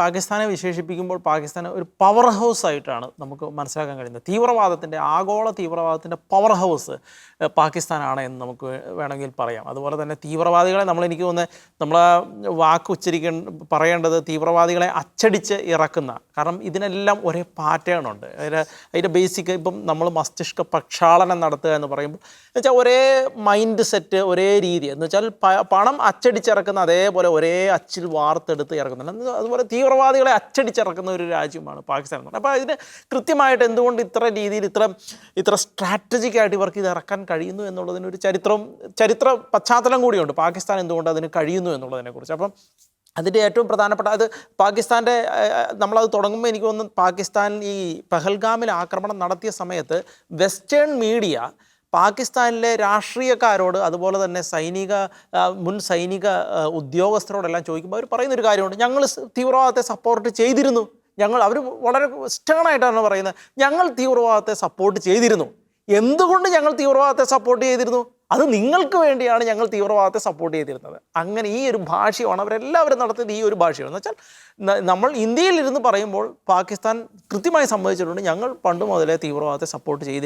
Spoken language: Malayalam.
പാകിസ്ഥാനെ വിശേഷിപ്പിക്കുമ്പോൾ പാകിസ്ഥാൻ ഒരു പവർ ഹൗസ് ആയിട്ടാണ് നമുക്ക് മനസ്സിലാക്കാൻ കഴിയുന്നത്. തീവ്രവാദത്തിൻ്റെ ആഗോള തീവ്രവാദത്തിൻ്റെ പവർ ഹൗസ് പാകിസ്ഥാനാണ് എന്ന് നമുക്ക് വേണമെങ്കിൽ പറയാം. അതുപോലെ തന്നെ തീവ്രവാദികളെ എനിക്ക് തോന്നുന്നത് നമ്മൾ വാക്ക് പറയേണ്ടത് തീവ്രവാദികളെ അച്ചടിച്ച് ഇറക്കുന്ന, കാരണം ഇതിനെല്ലാം ഒരേ പാറ്റേൺ ഉണ്ട്. അതിൻ്റെ ബേസിക് ഇപ്പം നമ്മൾ മസ്തിഷ്ക പ്രക്ഷാളനം നടത്തുക എന്ന് പറയുമ്പോൾ എന്നുവെച്ചാൽ ഒരേ മൈൻഡ് സെറ്റ്, ഒരേ രീതി എന്ന് വെച്ചാൽ പണം അച്ചടിച്ചിറക്കുന്ന അതേപോലെ ഒരേ അച്ചിൽ വാർത്തെടുത്ത് ഇറക്കുന്നുണ്ട്. അതുപോലെ തീവ്രവാദികളെ അച്ചടിച്ചിറക്കുന്ന ഒരു രാജ്യമാണ് പാകിസ്ഥാൻ എന്ന് പറയുന്നത്. അപ്പോൾ ഇതിന് കൃത്യമായിട്ട് എന്തുകൊണ്ട് ഇത്ര രീതിയിൽ ഇത്ര സ്ട്രാറ്റജിക്കായിട്ട് ഇവർക്ക് ഇത് ഇറക്കാൻ കഴിയുന്നു എന്നുള്ളതിനൊരു ചരിത്ര പശ്ചാത്തലം കൂടിയുണ്ട്. പാകിസ്ഥാൻ എന്തുകൊണ്ട് അതിന് കഴിയുന്നു എന്നുള്ളതിനെക്കുറിച്ച്. അപ്പം അതിൻ്റെ ഏറ്റവും പ്രധാനപ്പെട്ട പാകിസ്ഥാൻ്റെ നമ്മളത് തുടങ്ങുമ്പോൾ എനിക്ക് തോന്നുന്നു പാകിസ്ഥാൻ ഈ പഹൽഗാമിൽ ആക്രമണം നടത്തിയ സമയത്ത് വെസ്റ്റേൺ മീഡിയ പാകിസ്ഥാനിലെ രാഷ്ട്രീയക്കാരോട് അതുപോലെ തന്നെ മുൻ സൈനിക ഉദ്യോഗസ്ഥരോടെല്ലാം ചോദിക്കുമ്പോൾ അവർ പറയുന്നൊരു കാര്യമുണ്ട്, ഞങ്ങൾ തീവ്രവാദത്തെ സപ്പോർട്ട് ചെയ്തിരുന്നു. അവർ വളരെ സ്റ്റേണായിട്ടാണ് പറയുന്നത്, ഞങ്ങൾ തീവ്രവാദത്തെ സപ്പോർട്ട് ചെയ്തിരുന്നു. എന്തുകൊണ്ട് ഞങ്ങൾ തീവ്രവാദത്തെ സപ്പോർട്ട് ചെയ്തിരുന്നു? അത് നിങ്ങൾക്ക് വേണ്ടിയാണ് ഞങ്ങൾ തീവ്രവാദത്തെ സപ്പോർട്ട് ചെയ്തിരുന്നത്. അങ്ങനെ ഈ ഒരു ഭാഷയാണ് അവരെല്ലാവരും നടത്തിയത്. ഈ ഒരു ഭാഷയാണ് എന്ന് വെച്ചാൽ നമ്മൾ ഇന്ത്യയിലിരുന്ന് പറയുമ്പോൾ പാകിസ്ഥാൻ കൃത്യമായി സമ്മതിച്ചിട്ടുണ്ട്, ഞങ്ങൾ പണ്ട് മുതലേ തീവ്രവാദത്തെ സപ്പോർട്ട് ചെയ്തിരുന്നു.